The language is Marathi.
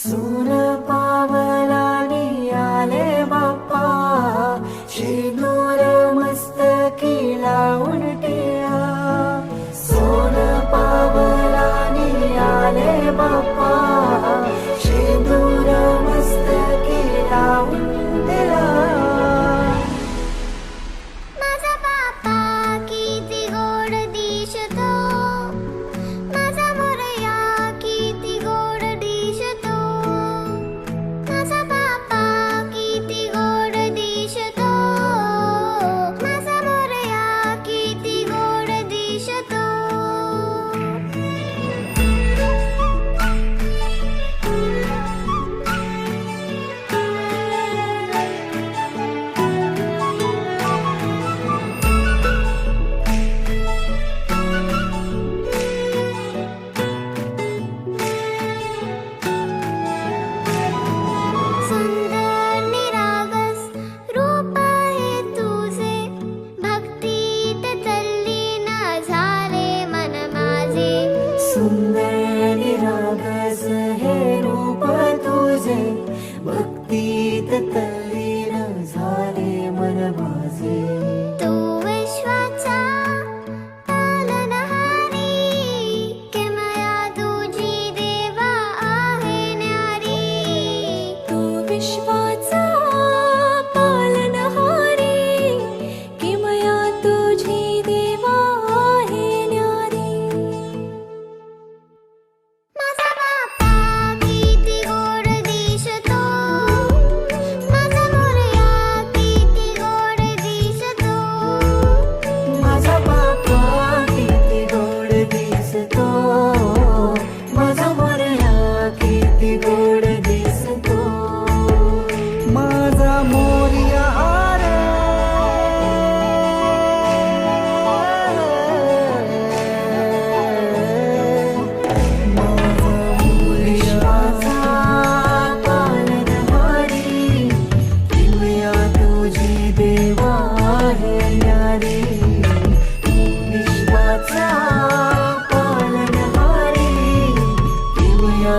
सून पावलानी आले बाप्पा, शेंदूर मस्तकी लावून टिळा. सोन पावलानी आले बाप्पा, शेंदूर मस्तकी लावून दिला. माझा बाप्पा किती गोड दिसतो, माझा मोरया किती गोड दिसतो. माझा बाप्पा किती गोड दिसतो, माझा मोरया किती गोड दिसतो. सुंदर निरागस रूप आहे तुझे, भक्तीत तल्लीन झाले मन माझे. सुंदर निरागस हे रूप तुझे, भक्तीत तल्लीन झाले मन माझे. तू विश्वाचा पालनहारी, किमया तुझी देवा आहे न्यारी. तू विश्वाचा पालनहारी, किमया तुझी देवा आहे न्यारी. माझा बाप्पा किती गोड दिसतो, माझा मोरया किती गोड दिसतो. माझा बाप्पा किती गोड दिसतो, माझा मोरया किती गोड दिसतो. माझा मोरया रे, माझा मोरयाचा पालनहारी, किमया तुझी देवा आहे न्यारी. विश्वाचा पालनहारी, किमया